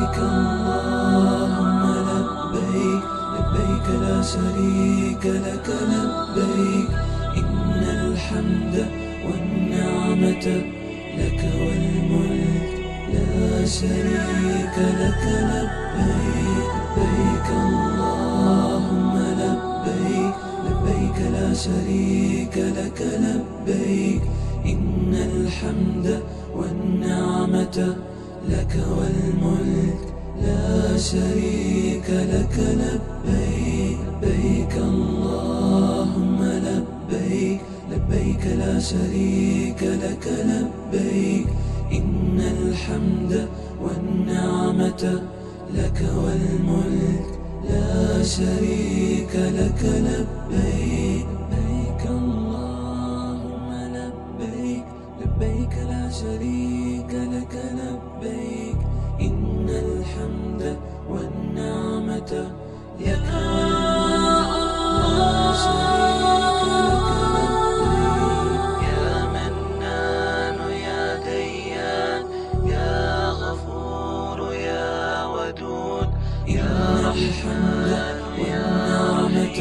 لبيك اللهم لبيك، لبيك لا شريك لك لبيك، إن الحمد والنعمة لك والملك لا شريك لك لبيك. لبيك اللهم لبيك، لبيك لا شريك لك لبيك، إن الحمد والنعمة لك والملك لا شريك لك لبيك. لبيك اللهم لبيك، لبيك لا شريك لك لبيك، إن الحمد والنعمة لك والملك لا شريك لك لبيك. لبيك اللهم لبيك، لبيك لا شريك لك لبيك، إن الحمد والنعمة لك والملك لا شريك لك لبيك. يا منان يا ديان يا غفور يا ودود يا رحمن والنعمة